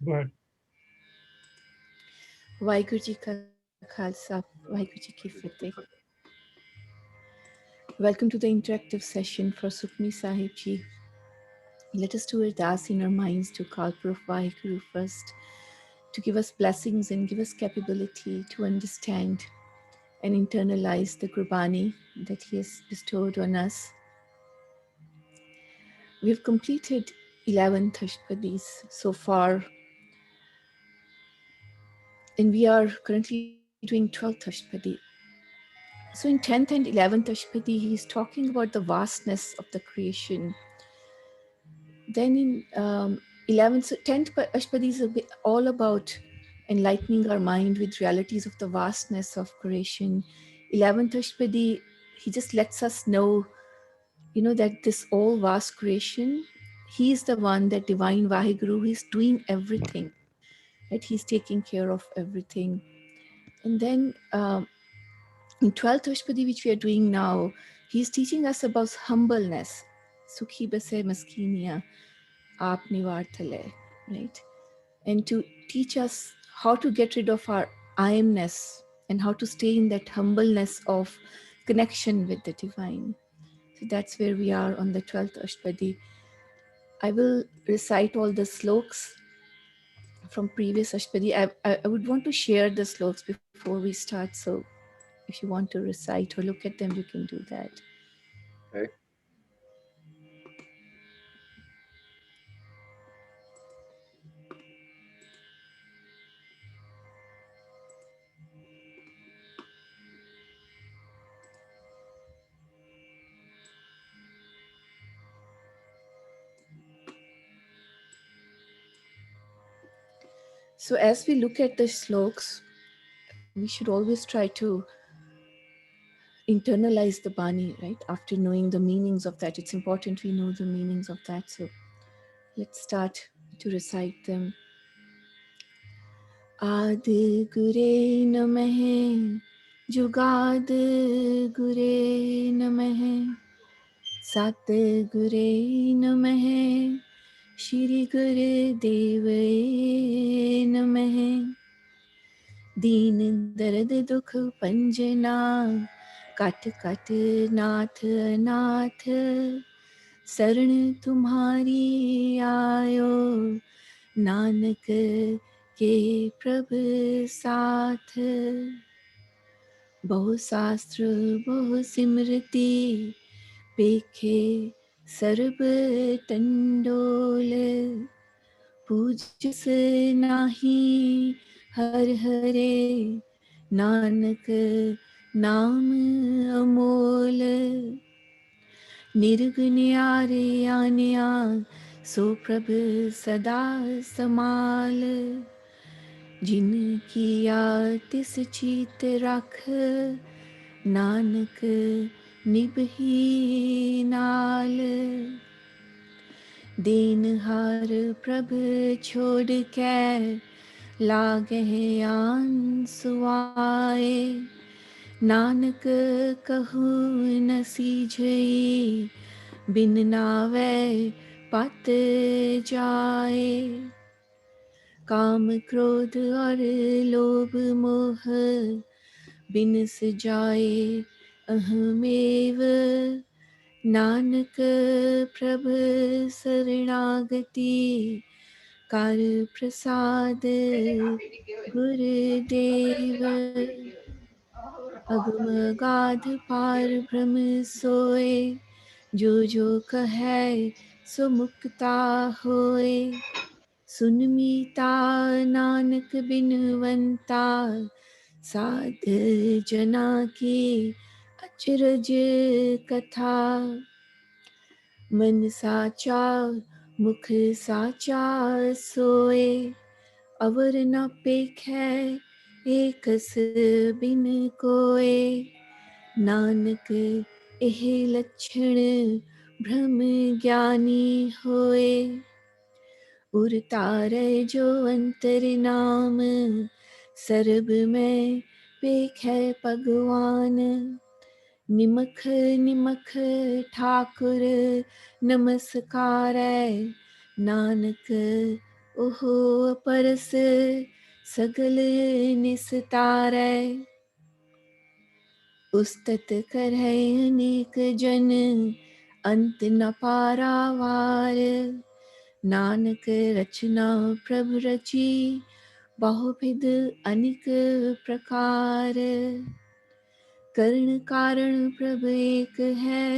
But Vaheguru Ji Ka Khalsa, Vaheguru Ji Ki Fateh. Welcome to the interactive session for Sukhmani Sahib Ji. Let us do ardas in our minds to call Proof Vaheguru first, to give us blessings and give us capability to understand and internalize the Gurbani that He has bestowed on us. We have completed 11 Tashpadis so far, and we are currently doing 12th Tashpadi. So in 10th and 11th Tashpadi, he is talking about the vastness of the creation. Then in 11th, so 10th Ashpadi is all about enlightening our mind with realities of the vastness of creation. 11th Ashpadi, he just lets us know, that this all vast creation, he is the one, that divine Vaheguru, he's doing everything, that he's taking care of everything. And then in 12th Ashpadi, which we are doing now, he's teaching us about humbleness. Sukhi base maskiniya, aap nivarthale, right? And to teach us how to get rid of our I amness and how to stay in that humbleness of connection with the divine. So that's where we are on the 12th Ashpadi. I will recite all the sloks from previous Ashpadi. I would want to share the sloks before we start. So if you want to recite or look at them, you can do that. Okay. So as we look at the sloks, we should always try to internalize the Bani, right? After knowing the meanings of that, it's important we know the meanings of that. So let's start to recite them. Adi Gure Namahe, Jugad Gure Namahe, Sat Gure Namahe, Shri Guru Deve Namahe. दीन दर्द दुख पंजना काट काट नाथ नाथ शरण तुम्हारी आयो नानक के प्रभ साथ बहु शास्त्र बहु सिमरती पेखे सर्ब टंडोल पूजस नाही हर हरे नानक नाम अमोल निर्गुनियारे आनिया सो प्रभ सदा समाल जिन किया तिस चीत रख नानक निभही नाल दीनहार प्रभ छोड़ के लागे आन सुआए नानक कहूँ न सीझई बिन नावे पत जाए काम क्रोध और लोभ मोह बिन सजाए अहमेव नानक प्रभ शरणागति कर प्रसाद गुरुदेव अगम गाध पार ब्रह्म सोए जो कहे सो मुक्ता होए सुनमीता नानक बिनवंता साध जना की अचरज कथा मन साचा मुख साचा सोए अवर न पेखै एकस बिन कोय नानक एह लक्षण भ्रम ज्ञानी होए उर तारे जो अंतर नाम सरब में पेखै भगवान निमख निमख ठाकुर नमस्कारै नानक ओहो परस सगल निस्तारै, उस्तत करहै अनेक जन अंत न पारावार। नानक रचना प्रभु रची, बहुविध अनेक प्रकार। करण कारण प्रभु एक है,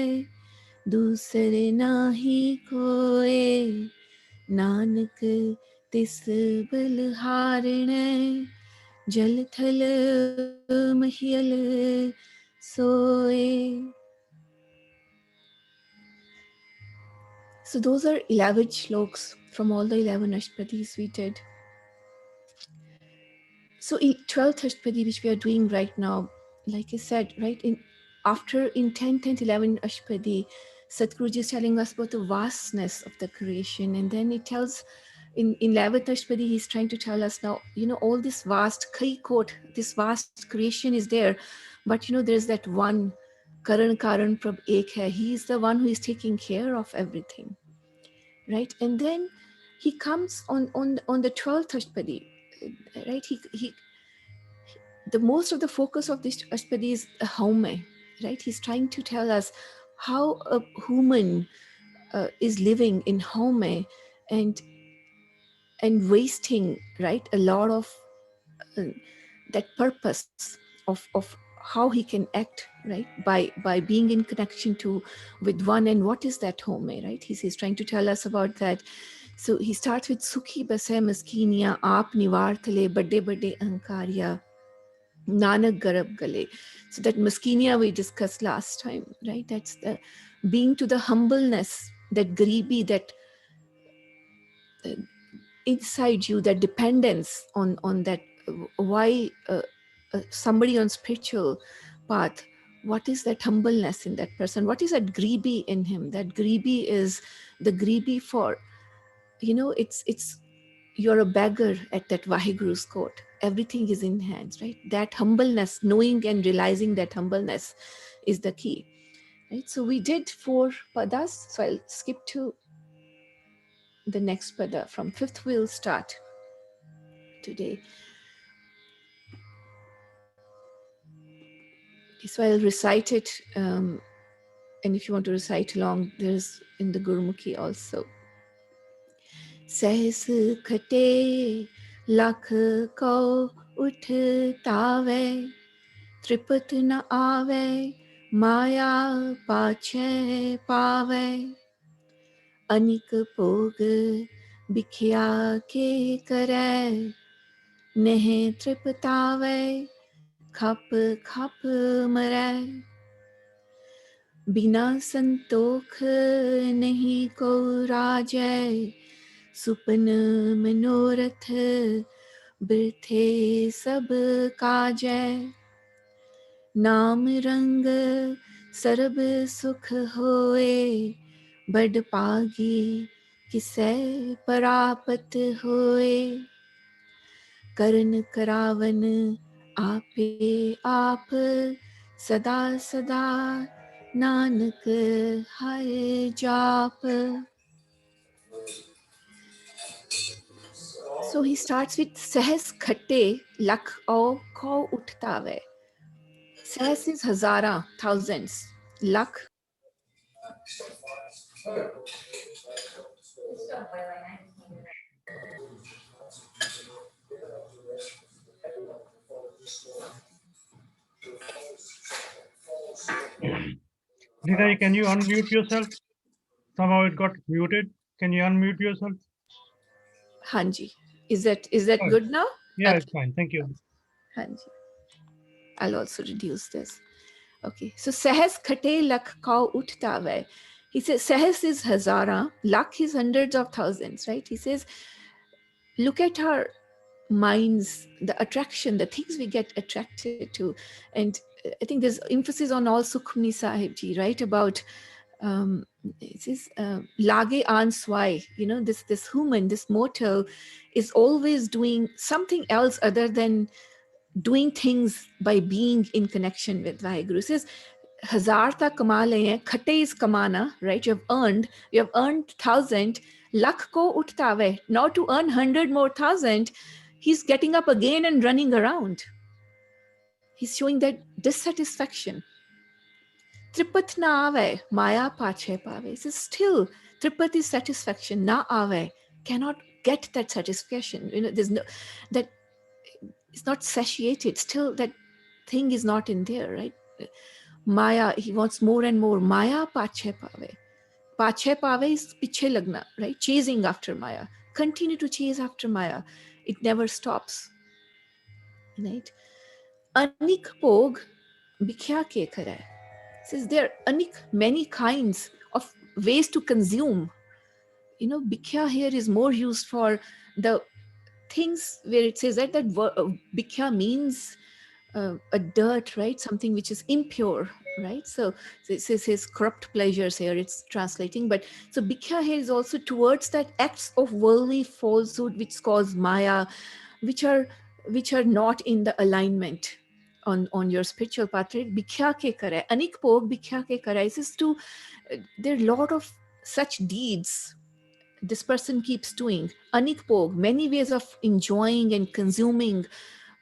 दूसरे नाही कोय। नानक तिस बलहारणै, जल थल महियल सोए। So those are 11 shloks from all the 11 Ashtapadis we did. So in 12th Ashtapadi, which we are doing right now, like I said, right, in 10th and 11th Ashtapadi, Satguruji is telling us about the vastness of the creation. And then it tells in 11th Ashtapadi, he's trying to tell us now, all this vast Kai quote, this vast creation is there. But there's that one Karan Karan Prabh Ek hai. He is the one who is taking care of everything. Right? And then he comes on the 12th Ashtapadi, right? He the most of the focus of this Ashtapadi is Haume, right? He's trying to tell us how a human is living in Haume and wasting, right, a lot of uh, that purpose of how he can act, right, by being in connection to with one. And what is that Home, right? He's trying to tell us about that. So he starts with Sukhi Base Maskiniya Aap Nivar Thale Bade Bade Ahankarya Nanak Garab Gale. So that Maskiniya we discussed last time, right? That's the being to the humbleness, that greeby, that uh, inside you, that dependence on that. Why somebody on spiritual path, what is that humbleness in that person? What is that greeby in him? That greeby is the greeby for, it's you're a beggar at that Vaheguru's court. Everything is in hands, right? That humbleness, knowing and realizing that humbleness is the key, right? So we did 4 padas. So I'll skip to the next pada. From 5th we'll start today. So I'll recite it, and if you want to recite along, there's in the Gurmukhi also. Sahis khate lakh kau uthtaave, tripat na aave, maya pache paave, anik pog bikhya ke kare, nehe tripatave, khap khap mare. बिना संतोख नहीं को राजै, सुपन मनोरथ बिरथे सब काजै। नाम रंग सरब सुख होए, बड़ पागी किसै परापत होए। करन करावन आपे आप, सदा सदा नानक हर जाप. So he starts with Sahas khate lakh au kau uttave. Sahas is hazara, thousands. Lakh. Nidai, can you unmute yourself? Somehow it got muted. Can you unmute yourself? Hanji. Is that Oh, good now? yeah, it's fine. Thank you. Hanji. I'll also reduce this. Okay. So Sahas khate lakh kau uttave. He says Sahas is hazara, lakh is hundreds of thousands, right? He says, look at our minds, the attraction, the things we get attracted to. And I think there's emphasis on all Sukhmani Sahib ji, right? About it says lage an swai, this human, this mortal is always doing something else other than doing things by being in connection with Vaheguru. It says हजार था कमा ले हैं, खटे is kamana, right? You have earned 1,000, Lakh ko uttave. Now to earn 100 more thousand, he's getting up again and running around. He's showing that dissatisfaction. Tripat na ave, maya pache pave. So still, tripat is satisfaction. Na ave, cannot get that satisfaction. There's no, that it's not satiated. Still, that thing is not in there, right? Maya, he wants more and more. Maya pache pave. Pache pave is piche lagna, right? Chasing after Maya. Continue to chase after Maya. It never stops, right? Anik pog bikhya ke kare. Says there are anik many kinds of ways to consume. Bikhya here is more used for the things where it says that bikhya means a dirt, right? Something which is impure, right? So it says corrupt pleasures here, it's translating. But so bikhya here is also towards that acts of worldly falsehood which cause maya, which are not in the alignment on your spiritual path, right? Bikhya ke kare, anik pog bikhya ke kare. This is to there are a lot of such deeds this person keeps doing. Anik pog, many ways of enjoying and consuming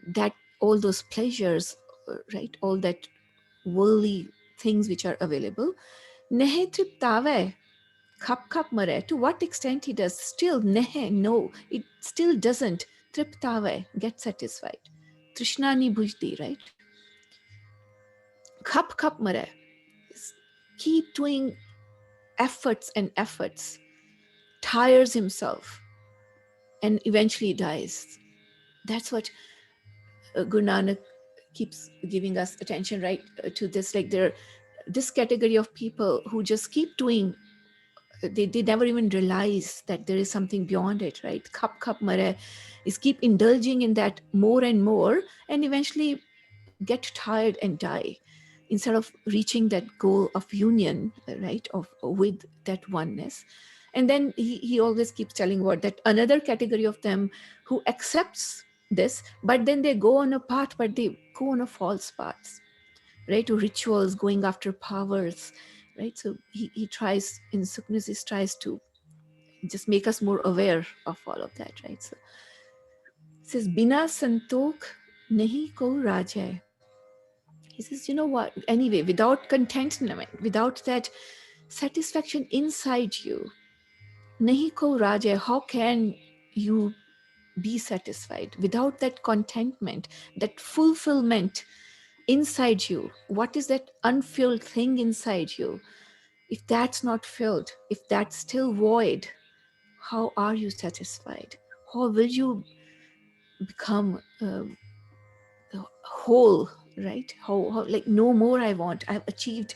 that all those pleasures, right? All that worldly things which are available. Nehe triptave, khap khap mare. To what extent he does? Still, nehe, no, it still doesn't. Triptave, get satisfied. Trishnani bhujdi, right? Khap khap mare. Keep doing efforts and efforts, tires himself, and eventually dies. That's what Guru Nanak keeps giving us attention, right, to this. Like this category of people who just keep doing, they never even realize that there is something beyond it, right? Khap khap mare is keep indulging in that more and more, and eventually get tired and die instead of reaching that goal of union, right, of with that oneness. And then he always keeps telling what that another category of them who accepts this, but then they go on a path, but they go on a false path, right? To rituals, going after powers, right? So he tries in Sukhmani tries to just make us more aware of all of that, right? So it says bina santok nahi ko rajai. He says, you know what? Anyway, without contentment, without that satisfaction inside you, nahi ko rajai, how can you be satisfied without that contentment, that fulfillment inside you? What is that unfilled thing inside you? If that's not filled, if that's still void, how are you satisfied? How will you become whole, right? How like no more I want, I've achieved.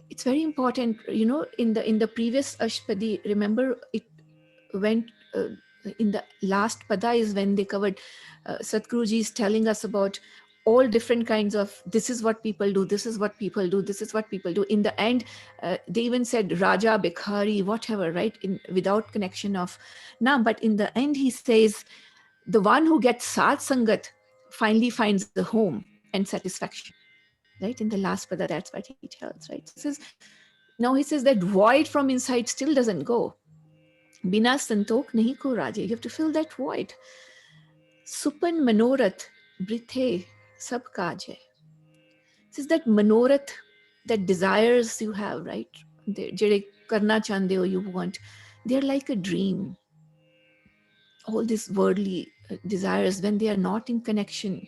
It's very important, in the previous Ashpadi, remember it went in the last pada is when they covered Satguruji is telling us about all different kinds of this is what people do, this is what people do, this is what people do. In the end, they even said Raja, Bhikhari, whatever, right? Without connection of Naam. But in the end, he says, the one who gets Sat Sangat finally finds a home and satisfaction. Right? In the last pada, that's what he tells, right? So now he says that void from inside still doesn't go. Bina santok nahi ko raje. You have to fill that void. Supan manorath brithe sab kaaj hai. This is that manorath, that desires you have, right? Jede karna chande ho, you want. They're like a dream. All these worldly desires, when they are not in connection,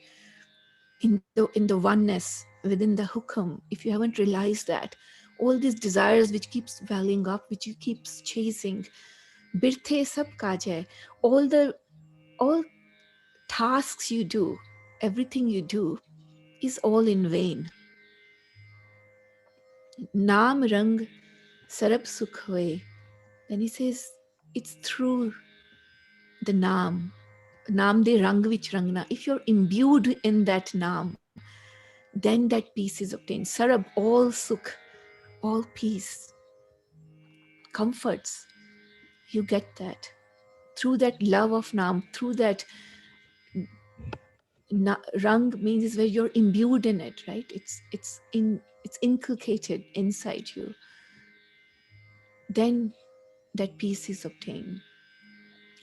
in the oneness within the hukam, if you haven't realized that, all these desires which keeps welling up, which you keeps chasing, birthe sab kaaj hai. All tasks you do, everything you do is all in vain. Naam rang sarab sukh hoye. Then he says, it's through the naam. Naam de rang vich rangna. If you're imbued in that naam, then that peace is obtained. Sarab, all sukh, all peace, comforts. You get that through that love of naam, through that rang means is where you're imbued in it, right? It's inculcated inside you. Then that peace is obtained.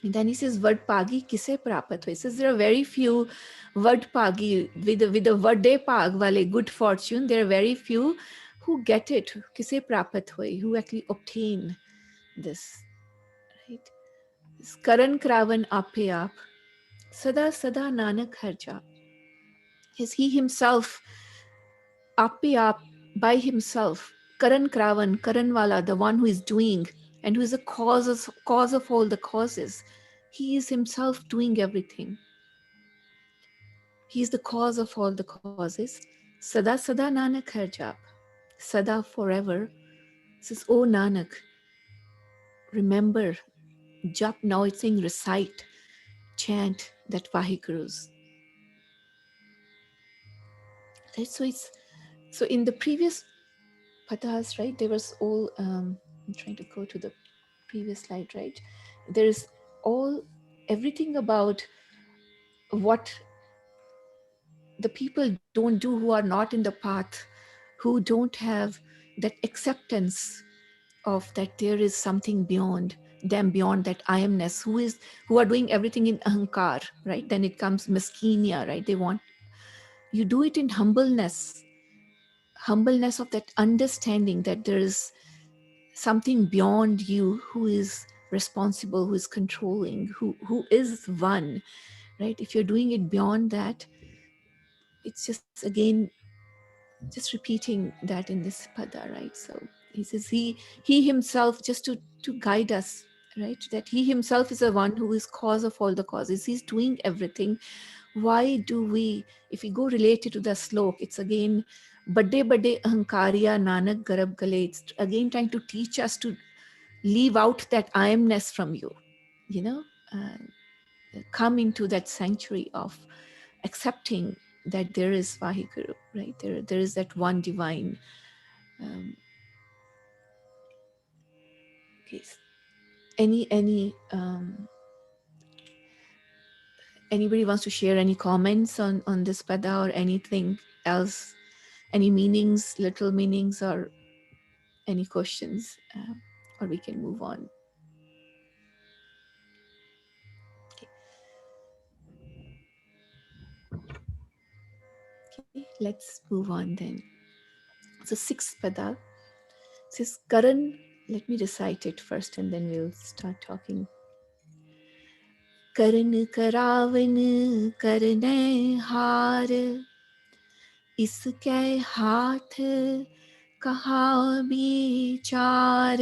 And then he says, Vadpagi kise prapat hoy? He says there are very few Vadpagi with a Vade Pag wale good fortune. There are very few who get it, kise prapat hoy, who actually obtain this. Right? Karan Kravan ape aap, sada sada nanak harja. Is he himself, ape aap, by himself, Karan Kravan, Karanwala, the one who is doing and who is the cause of all the causes. He is himself doing everything. He is the cause of all the causes. Sada Sada Nanak Har Jap. Sada forever. Says, oh Nanak, remember, Jap, now it's saying recite, chant that Vahegurus. Right? So in the previous pathas, right, there was all I'm trying to go to the previous slide, right? There's all everything about what the people don't do who are not in the path, who don't have that acceptance of that there is something beyond them, beyond that I amness, who are doing everything in ahankar, right? Then it comes miskinya, right? They want you do it in humbleness of that understanding that there is something beyond you who is responsible, who is controlling, who is one, right? If you're doing it beyond that, it's just again just repeating that in this pada, right? So he says he himself, just to guide us, right, that he himself is the one who is cause of all the causes. He's doing everything. Why do we, if we go related to the slok, it's again bade ahankariya nanak garab gale. It's again trying to teach us to leave out that I amness from you, you know, come into that sanctuary of accepting that there is Vaheguru, right? There is that one divine. Um, okay. Anybody wants to share any comments on this pada or anything else? Any meanings, little meanings, or any questions? Or we can move on. Okay, let's move on then. So sixth pada says Karan. Let me recite it first and then we'll start talking. Karan Karavan Karne Har, इसके हाथ कहाँ विचार,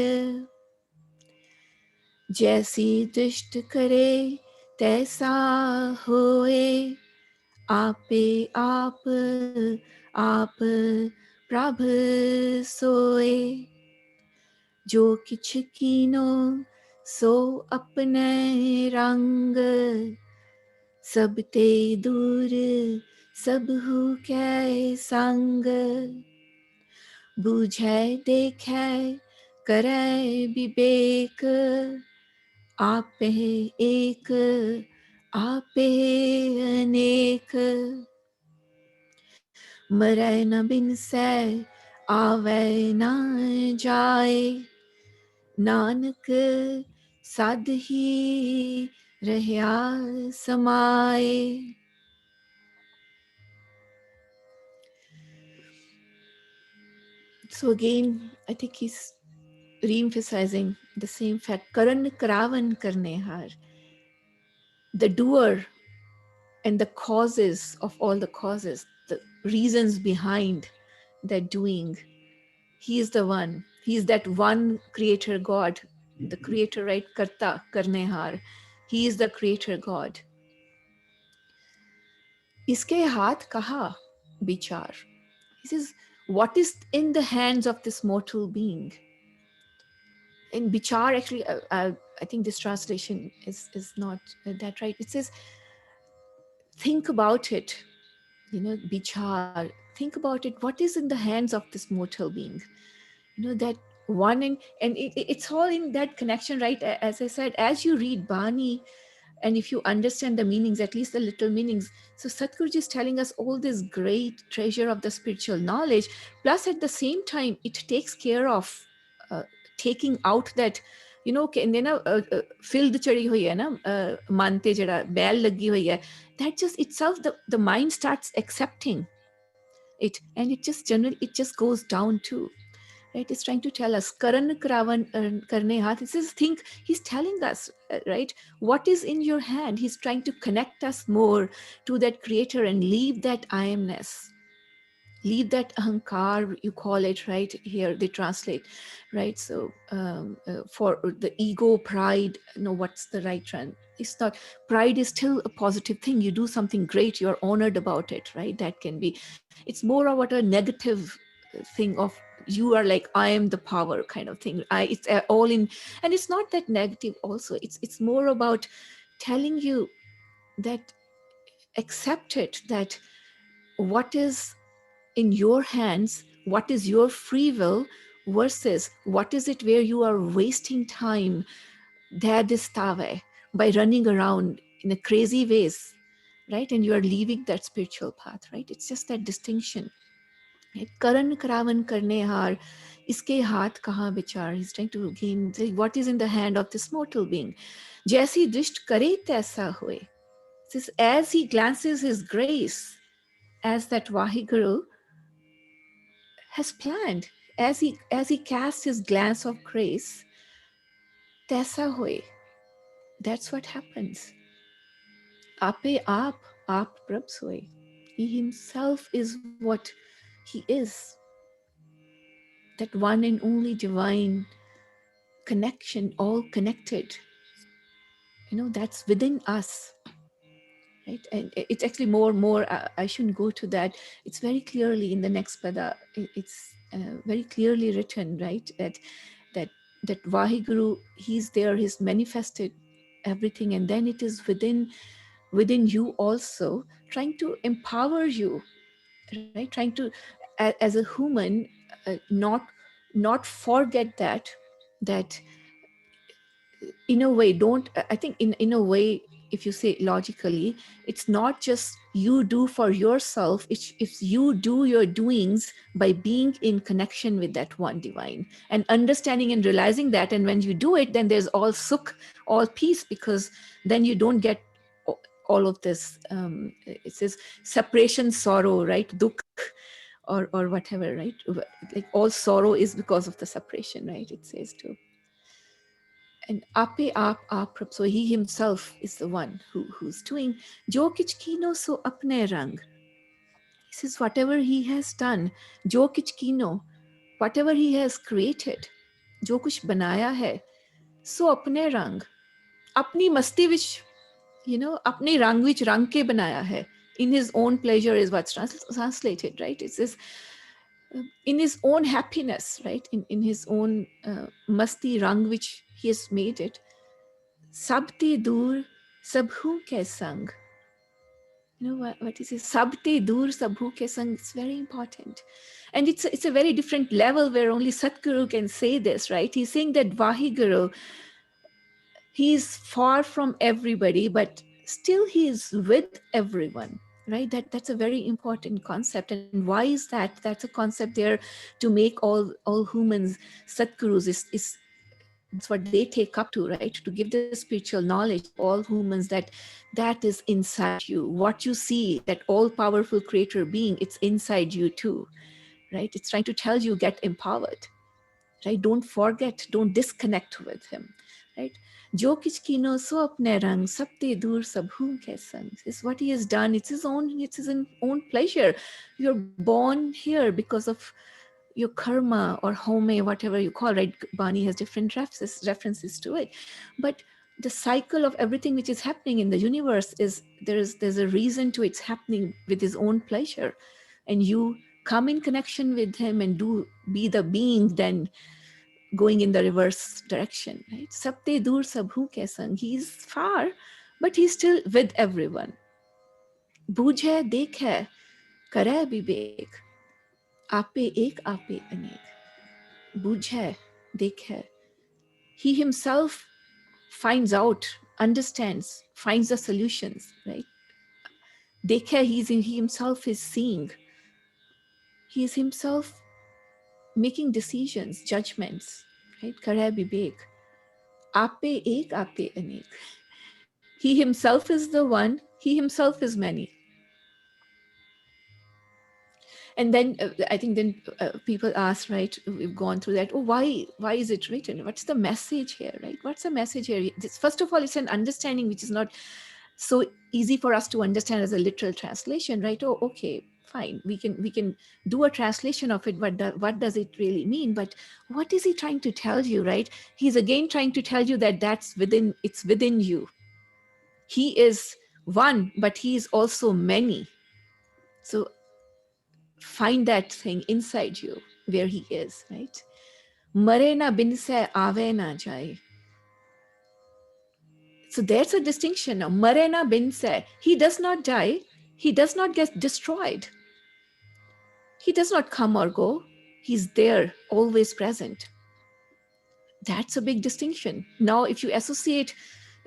जैसी दुष्ट करे तैसा होए, आपे आप प्रभ सोए, जो किछ कीनो सो अपने रंग, सब ते दूर सब हु कै संग, बूझै देखै करै विवेक, आपे एक आपे अनेक, मरै न बिनसै आवे न जाए, नानक साध ही रहया समाए. So again, I think he's re-emphasizing the same fact. Karan Karavan Karne Har. The doer and the causes of all the causes, the reasons behind that doing. He is the one. He is that one creator God, the creator, right? Karta Karne Har. He is the creator God. Iske haath kaha bichar. He says, what is in the hands of this mortal being? In bichar, actually, I think this translation is not that right. It says, think about it, bichar. Think about it. What is in the hands of this mortal being? That one, and it's all in that connection, right? As I said, as you read Bani, and if you understand the meanings, at least the little meanings, so Satguruji is telling us all this great treasure of the spiritual knowledge, plus at the same time it takes care of taking out that ਕਹਿੰਦੇ ਨਾ field ਚੜੀ ਹੋਈ ਹੈ ਨਾ ਮਨ ਤੇ ਜਿਹੜਾ ਬੈਲ ਲੱਗੀ ਹੋਈ ਹੈ, that just itself the mind starts accepting it, and it just generally it just goes down too, right? It's trying to tell us karan kravan karne haath. It's this think he's telling us, right, what is in your hand. He's trying to connect us more to that creator and leave that I amness, leave that ahankar, you call it, right? Here they translate, right? So for the ego, pride, no, what's the right trend? It's not. Pride is still a positive thing. You do something great, you're honored about it, right? That can be. It's more about a negative thing of you are like I am the power kind of thing. It's all in, and it's not that negative. Also, it's more about telling you that accept it, that what is in your hands, what is your free will versus what is it where you are wasting time dhadistave, by running around in a crazy ways, right? And you are leaving that spiritual path, right? It's just that distinction. Karan Karavan Karne Har, iske haath kahan vichar. He's trying to gain what is in the hand of this mortal being. Jaisi disht kare taisa hoye. Says, as he glances his grace, as that Vahiguru has planned, as he casts his glance of grace, taisa hoye. That's what happens. Ape aap prab soye. He himself is what he is. That one and only divine connection, all connected. That's within us. Right? And it's actually more, I shouldn't go to that. It's very clearly in the next pada. It's very clearly written, right? That Vahiguru, he's there, he's manifested everything, and then it is within you also, trying to empower you, right? Trying to, as a human, not forget that in a way, don't, I think in a way, if you say logically, it's not just you do for yourself, it's you do your doings by being in connection with that one divine and understanding and realizing that. And when you do it, then there's all sukh, all peace, because then you don't get all of this it says separation, sorrow, right? Dukh, or whatever, right? Like all sorrow is because of the separation, right? It says too. And ape aap prab, so he himself is the one who's doing jo kich kino so apne rang. He says whatever he has done, jo kich kino, whatever he has created, jo kuch banaya hai, so apne rang, apni masti vich, apne rang vich rang ke banaya hai. In his own pleasure is what's translated, right? It says in his own happiness, right? In his own masti rang which he has made it. Sabte dur sabhu ke sang. What is it? Sabte dur sabhu ke sang. It's very important. And it's a very different level where only Satguru can say this, right? He's saying that Vahiguru, he's far from everybody, but still he is with everyone, right? That's a very important concept. And why is that? That's a concept there to make all humans Satgurus, is that's what they take up to, right? To give the spiritual knowledge to all humans that is inside you. What you see, that all-powerful creator being, it's inside you too, right? It's trying to tell you, get empowered, right? Don't forget, don't disconnect with him, right? Jo kich kino so apne rang, sabte dur sabhu ke sang. Is what he has done. It's his own pleasure. You're born here because of your karma or home, whatever you call, right? Bani has different references to it. But the cycle of everything which is happening in the universe is there's a reason to it's happening with his own pleasure. And you come in connection with him and be the being then going in the reverse direction, right? Sabte dur sabhu ke sang. He's far, but he's still with everyone. Bujhe dekhe, kare vivek, ape ek ape anek. Bujhe dekhe. He himself finds out, understands, finds the solutions, right? Dekhe, he himself is seeing. He is himself making decisions, judgments, right? Kare vivek. Ape ek, ape anek. He himself is the one, he himself is many. And then I think then people ask, right, we've gone through that, oh, why is it written? What's the message here, right? What's the message here? First of all, it's an understanding which is not so easy for us to understand as a literal translation, right? Oh, okay, fine, we can do a translation of it, but what does it really mean? But what is he trying to tell you, right? He's again trying to tell you that it's within you. He is one, but he is also many. So find that thing inside you where he is, right? Mare na bin se aave na jaye. So there's a distinction now. Mare na bin se. He does not die. He does not get destroyed. He does not come or go. He's there, always present. That's a big distinction. Now, if you associate,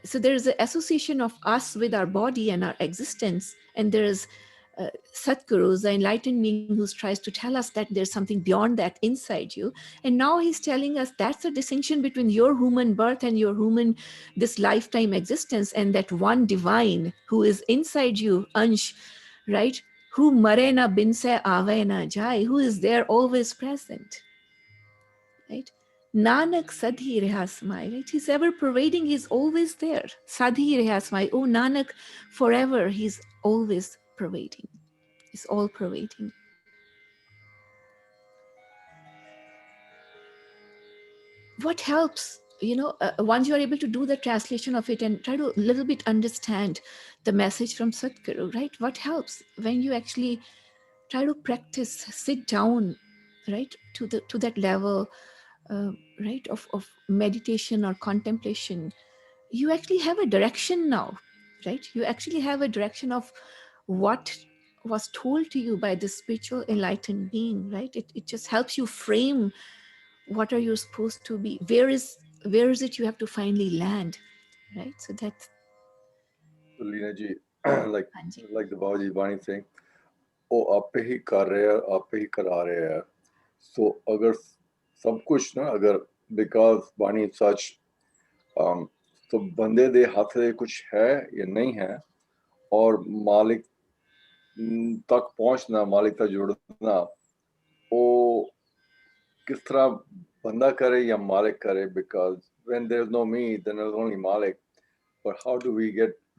so there is an association of us with our body and our existence, and there is Satguru, the enlightened being who tries to tell us that there's something beyond that inside you. And now he's telling us that's the distinction between your human birth and your human, this lifetime existence, and that one divine who is inside you, Ansh, right? Who marena binse avena jai, who is there always present, right? Nanak Sadhi Rehasmai, right? He's ever pervading, he's always there. Sadhi Rehasmai, oh Nanak, forever, he's always pervading. It's all pervading. What helps, once you're able to do the translation of it and try to a little bit understand the message from Sadhguru, right? What helps when you actually try to practice, sit down, right, to that level, right, of meditation or contemplation, you actually have a direction now, right? You actually have a direction of what was told to you by this spiritual enlightened being, right? It just helps you frame what are you supposed to be, where is it you have to finally land, right? So that's So Leena ji, like Anji. like the Babaji Bani saying, "Oh, आपे ही कर रहे हैं, आपे ही करा रहे हैं." So अगर सब कुछ ना अगर because Bani is such, तो बंदे दे हाथ दे कुछ है या नहीं है, और मालिक तक पहुंचना, मालिक तक जुड़ना, वो किस तरह बंदा करे या मालिक करे, because when there is no me, then there is only Malik. But how do we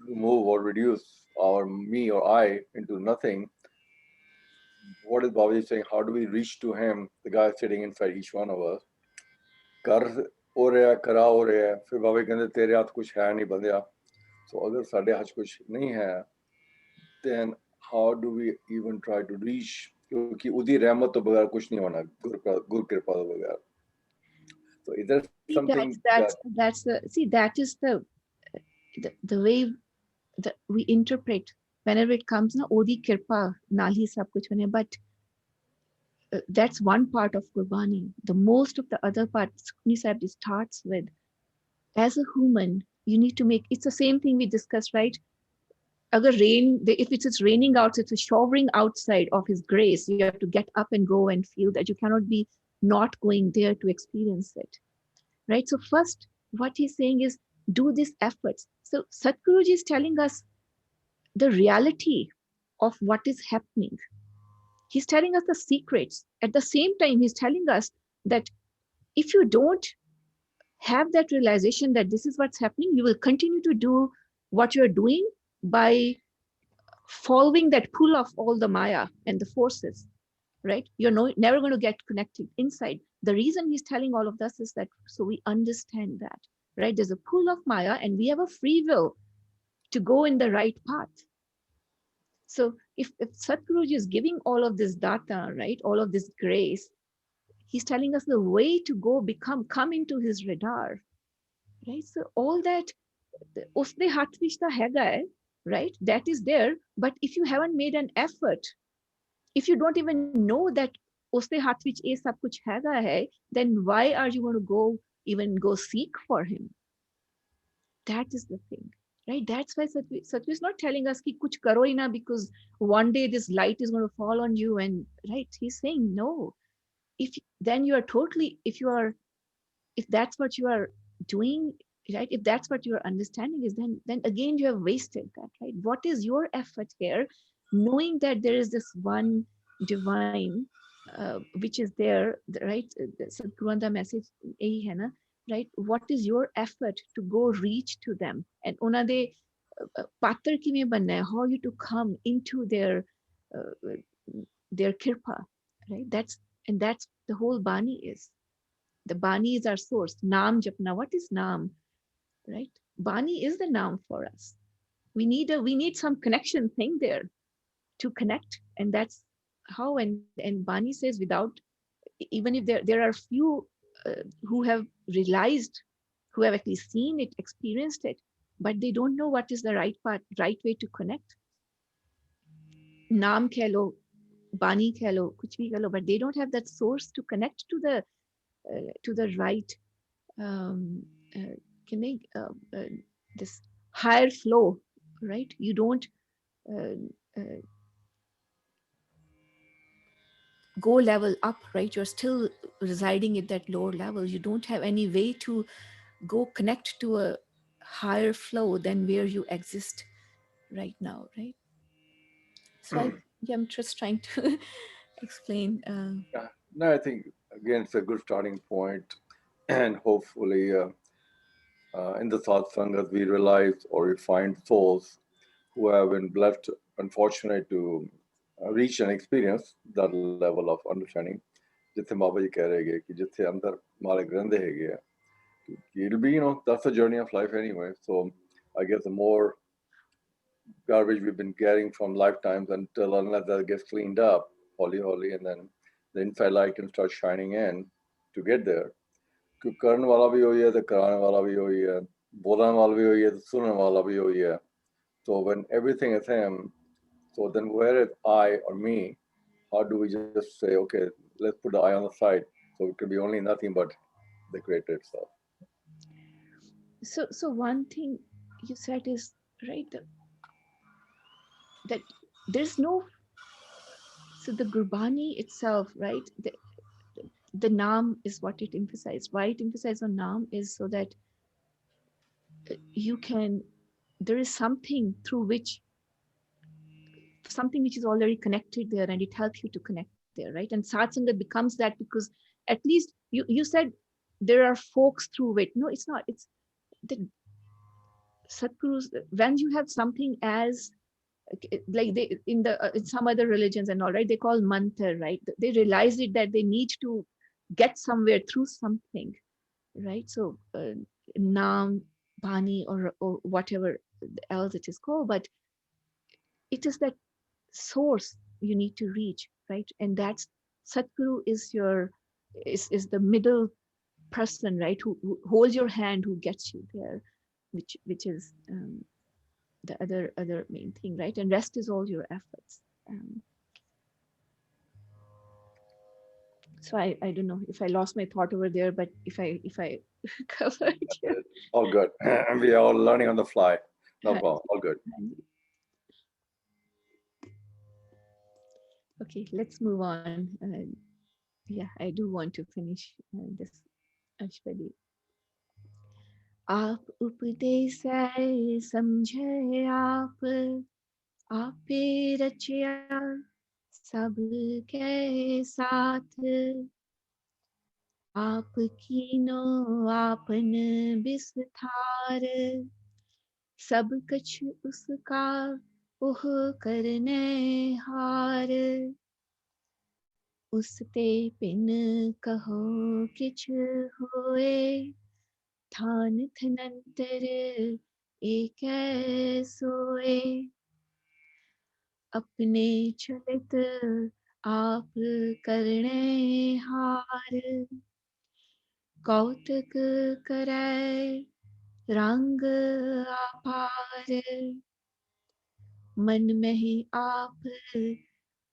remove or reduce our me or I into nothing? What is Babaji saying? How do we reach to him, the guy sitting inside each one of us? कर हो रहा करा हो रहा है, फिर बाबा कहते तेरे हाथ कुछ है नहीं बंदिया. So अगर साढ़े हाथ कुछ नहीं है, then how do we even try to reach? क्योंकि उदी रहमत तो बगैर कुछ नहीं होना, गुरु कृपा तो बगैर. So is there See, something that that's the see, that is the way that we interpret whenever it comes na odi kirpa nal hi sab kuch hone. But that's one part of Gurbani. The most of the other part, Sukhmani Sahib starts with, as a human, you need to make, it's the same thing we discussed, right? Agar if it's raining out, it's showering outside of his grace, you have to get up and go and feel that. You cannot be not going there to experience it, right? So first, what he's saying is, do these efforts. So Satguruji is telling us the reality of what is happening. He's telling us the secrets. At the same time, he's telling us that if you don't have that realization that this is what's happening, you will continue to do what you're doing by following that pull of all the Maya and the forces, right? You're never going to get connected inside. The reason he's telling all of this is that so we understand that, right? There's a pull of Maya and we have a free will to go in the right path. So if Satguruji is giving all of this data, right, all of this grace, he's telling us the way to go, come into his radar, right? So all that, usne haath vich ta hega hai, right? That is there. But if you haven't made an effort, if you don't even know that usne haath vich ye sab kuch hega hai, then why are you going to even go seek for him? That is the thing, right? That's why Satvi is not telling us ki kuch karo hi na, because one day this light is going to fall on you, and right, he's saying no. If then you are totally, if that's what you are doing, right? If that's what your understanding is, then again you have wasted that, right? What is your effort here, knowing that there is this one divine which is there, right? Sadhguru da message yahi hai na, right? What is your effort to go reach to them, and ਉਹਨਾਂ ਦੇ ਪਾਤਰ ਕਿਵੇਂ ਬਣਨਾ ਹੈ, how you to come into uh, their kirpa, right? That's the whole bani is. The bani is our source. Naam japna. What is naam? Right? Bani is the noun for us. We need some connection thing there to connect, and that's how. And Bani says, without, even if there are few who have realized, who have at least seen it, experienced it, but they don't know what is the right path, right way to connect. Naam keh lo, Bani keh lo, kuch bhi keh lo, but they don't have that source to connect to the right. Can make this higher flow, right? You don't uh, uh, go level up, right? You're still residing at that lower level. You don't have any way to go connect to a higher flow than where you exist right now, right? So I'm just trying to explain. Yeah. No, I think again it's a good starting point, and hopefully in the satsangas we realize or we find souls who have been blessed, unfortunate to reach and experience that level of understanding. ਜਿੱਥੇ ਬਾਬਾ ਜੀ ਕਹਿ ਰਹੇ ਹੈਗੇ ਕਿ ਜਿੱਥੇ ਅੰਦਰ ਮਾਲਕ ਰਹਿੰਦੇ ਹੈਗੇ ਆ, it'll be, that's the journey of life anyway. So I guess the more garbage we've been getting from lifetimes, until unless that gets cleaned up, holy, and then the inside light can start shining in to get there. क्योंकि करण वाला भी वही है, तो कराने वाला भी वही है, बोलने वाला भी वही है, तो सुनने वाला भी वही है. So when everything is him, so then where is I or me? How do we just say, okay, let's put the I on the side, so it could be only nothing but the creator itself. So one thing you said is right, that there's no, so the Gurbani itself, right? The Naam is what it emphasized. Why it emphasized on Naam is so that you can, there is something through which, something which is already connected there, and it helps you to connect there, right? And satsanga becomes that, because at least you said there are folks through it. No, it's not. It's the Satgurus. When you have something as like they in some other religions and all, right, they call mantra, right? They realize it that they need to get somewhere through something, right? So Naam, Bani, or whatever else it is called, but it is that source you need to reach, right? And that's Satguru is the middle person, right? Who holds your hand, who gets you there, which is the other main thing, right? And rest is all your efforts. So I don't know if I lost my thought over there, but if I covered you. All good. And we are all learning on the fly. No problem. All good. Okay, let's move on. Yeah, I do want to finish this Ashwadi. आप उपदेश समझे आपे रचिया सब के साथ, आप कीनो आपन विस्तार, सब कछ उसका ओह करने हार, उसते पिन कहो किछ होए, थान थनंतर एक सोए, अपने चलित आप करने हार, कौतक करे रंग अपार, मन में ही आप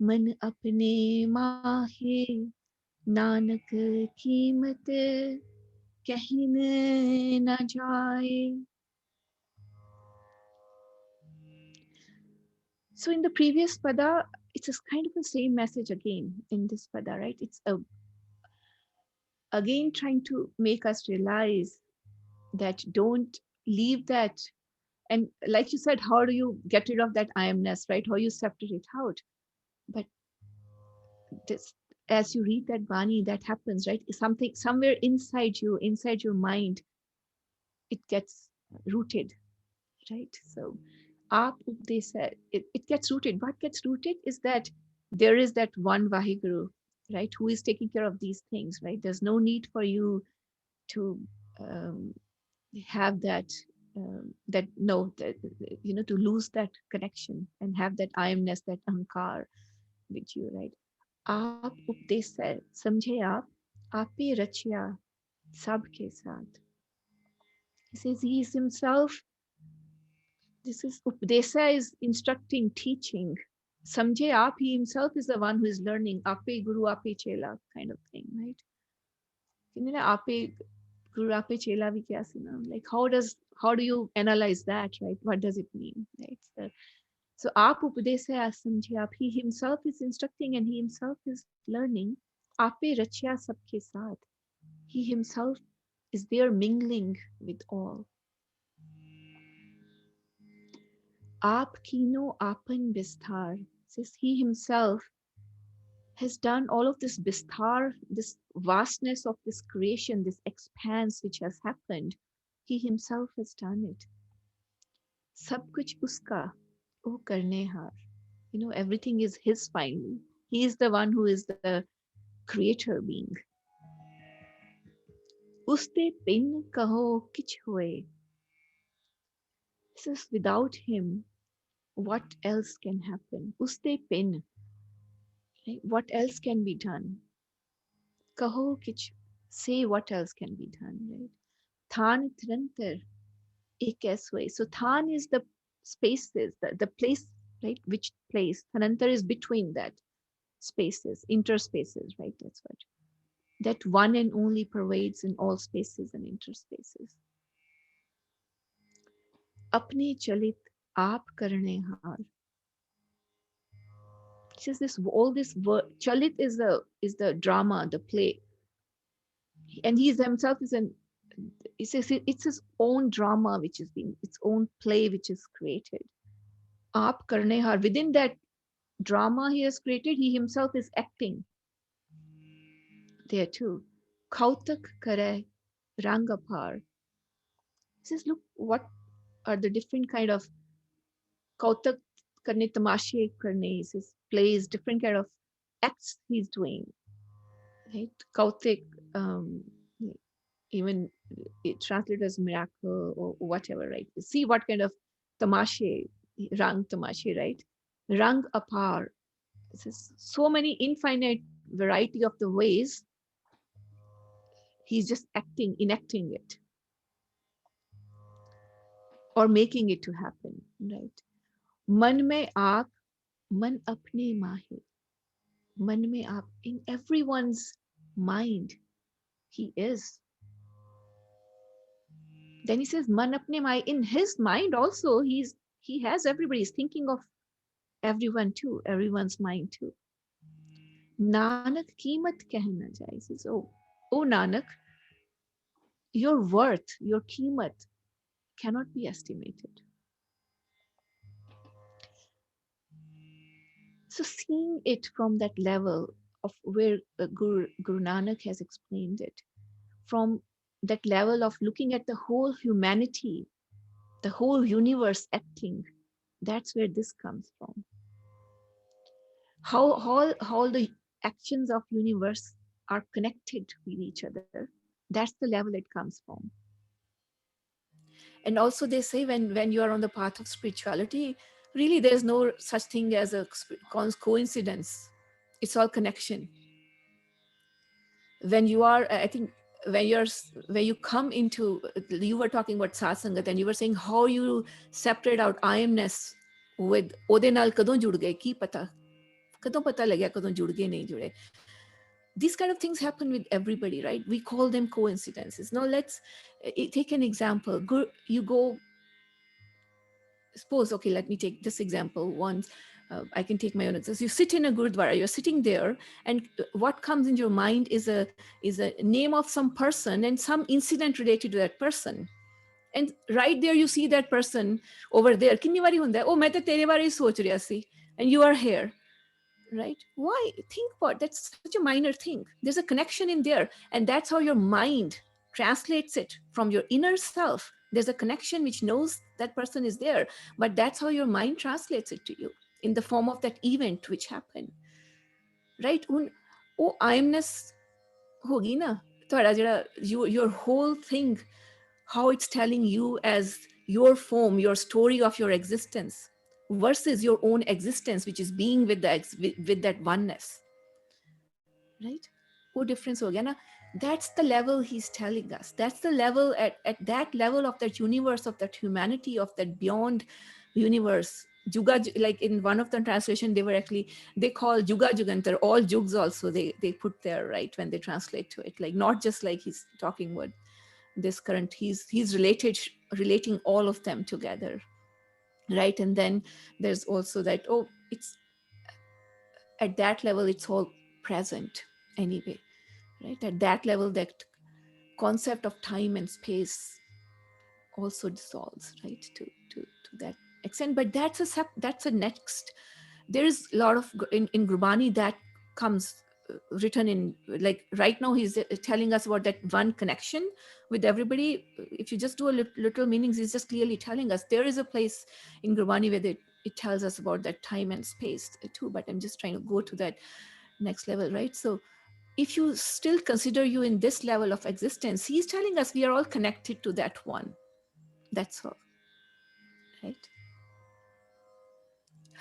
मन अपने माहे, नानक कीमत कहने न जाए. So in the previous pada, it's a kind of the same message again in this pada, right? It's again trying to make us realize that don't leave that. And like you said, how do you get rid of that I amness, right? How you separate it out? But this, as you read that Bani, that happens, right? Something somewhere inside you, inside your mind, it gets rooted, right? So aap updesa, it gets rooted. What gets rooted is that there is that one Vaheguru, right, who is taking care of these things, right? There's no need for you to um, have that that no that, you know, to lose that connection and have that I amness, that ankar with you, right? आप उपदेश समझे आप ही रचिया सबके साथ. He says he is himself. This is Updesa is instructing, teaching. Samjhe aap, he himself is the one who is learning. Ape guru, ape chela kind of thing, right? You know, ape guru, ape chela vi kya sina? Like how do you analyze that, right? What does it mean, right? So aap updesa samjhe aap, he himself is instructing and he himself is learning. Ape rachya sabke saath. He himself is there mingling with all. Aap kino apan bistar, says he himself has done all of this bistar, this vastness of this creation, this expanse which has happened. He himself has done it. Sab kuch uska, o karne har. You know, everything is his finally. He is the one who is the creator being. Uste pin kaho kich hoye. This is without him, what else can happen? Uste pin. Right? What else can be done? Kaho kich. Say what else can be done, right? Than Trantar ek way. So Than is the spaces, the place, right? Which place? Thanantar is between that spaces, interspaces, right? That's what. That one and only pervades in all spaces and interspaces. Apne chalit aap karne har. He says this all this chalit is the drama, the play, and he himself is an. He says it's his own drama which is being, its own play which is created. Aap karne har, within that drama he has created, he himself is acting there too. Kautak kare rang apar. He says, look, what are the different kind of kautak karne, tamashe karne, he says, plays, different kind of acts he's doing. Right? Kautik, even it translated as miracle or whatever, right? See what kind of tamashe, rang tamashe, right? Rang apar. This is so many infinite variety of the ways he's just acting, enacting it, or making it to happen, right? Man mein aap, man apne mahe. Man mein aap, in everyone's mind, he is. Then he says, man apne mahe, in his mind also, he has everybody. He's thinking of everyone too, everyone's mind too. Nanak कीमत कहना जाए. He says, oh Nanak, your worth, your कीमत cannot be estimated. So seeing it from that level of where Guru Nanak has explained it, from that level of looking at the whole humanity, the whole universe acting, that's where this comes from. How the actions of universe are connected with each other, that's the level it comes from. And also they say when you are on the path of spirituality, really there's no such thing as a coincidence. It's all connection. When you are, I think, when you come into, you were talking about satsangat and you were saying how you separate out I amness with ਉਹਦੇ ਨਾਲ ਕਦੋਂ ਜੁੜ ਗਏ ਕੀ ਪਤਾ ਕਦੋਂ ਪਤਾ ਲੱਗਿਆ ਕਦੋਂ ਜੁੜ ਗਏ ਨਹੀਂ ਜੁੜੇ. These kind of things happen with everybody, right? We call them coincidences. Now let's take an example. You go, suppose, okay, let me take this example once. I can take my own example. You sit in a gurdwara, you're sitting there, and what comes in your mind is a name of some person and some incident related to that person. And right there you see that person over there. Kinni wari hunda hai, oh main to tere bare hi soch raha si, and you are here, right? Why? Think about that's such a minor thing. There's a connection in there, and that's how your mind translates it from your inner self. There's a connection which knows that person is there, but that's how your mind translates it to you in the form of that event which happened, right? Oh, I-amness hogi na, ਤੁਹਾਡਾ ਜਿਹੜਾ your whole thing, how it's telling you as your form, your story of your existence versus your own existence, which is being with with that oneness, right? What difference ho gaya na? That's the level he's telling us. That's the level at that level of that universe, of that humanity, of that beyond universe. Juga, like in one of the translation, they call Juga Jugantar, all jugs also they put there, right, when they translate to it, like not just like he's talking about this current, he's relating all of them together, right? And then there's also that, oh, it's at that level it's all present anyway, right? At that level, that concept of time and space also dissolves, right, to that extent. But that's a next. There's a lot of in Gurbani that comes written in, like right now he's telling us about that one connection with everybody. If you just do a little meanings, he's just clearly telling us there is a place in Gurbani where it tells us about that time and space too. But I'm just trying to go to that next level, right? So if you still consider you in this level of existence, he's telling us we are all connected to that one. That's all, right?